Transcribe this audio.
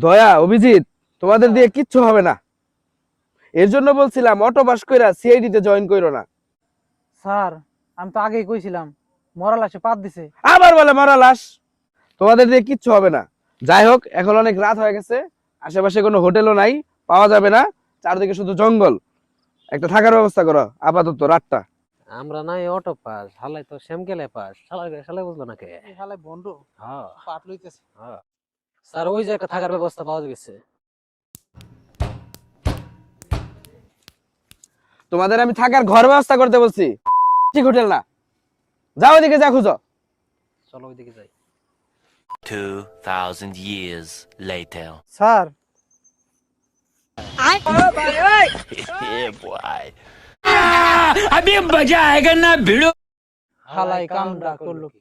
দয়া অভিজিৎ, তোমাদের দিয়ে কিচ্ছু হবে না। এর জন্য বলছিলাম অটো পাস কইরা সিআইডি তে জয়েন কইরো না। স্যার আমি তো আগেই কইছিলাম, মরা লাশে পাত দিছে। আবার বলে মারা লাশ। তোমাদের দিয়ে কিচ্ছু হবে না। যাই হোক, এখন অনেক রাত হয়ে গেছে, আশেপাশে কোনো হোটেলও নাই, পাওয়া যাবে না, চারদিকে শুধু জঙ্গল। একটা থাকার ব্যবস্থা করো আপাতত রাতটা। আমরা নাই অটো পাস, হালাই তো শ্যামকেলে পাস, শালাই বুঝলো না কে? হালে বন্ধ হ্যাঁ পাট লইতেছে। হ্যাঁ স্যার, ওই যে একটা থাকার ব্যবস্থা পাওয়া গেছে। তোমাদের আমি থাকার ঘর ব্যবস্থা করতে বলছি, ঠিক হোটেল না। যাও ওইদিকে, যা খুঁজো। চলো ওইদিকে যাই। 2000 years later. Sir Yeah, boy. হালাই কামডা করলো কি?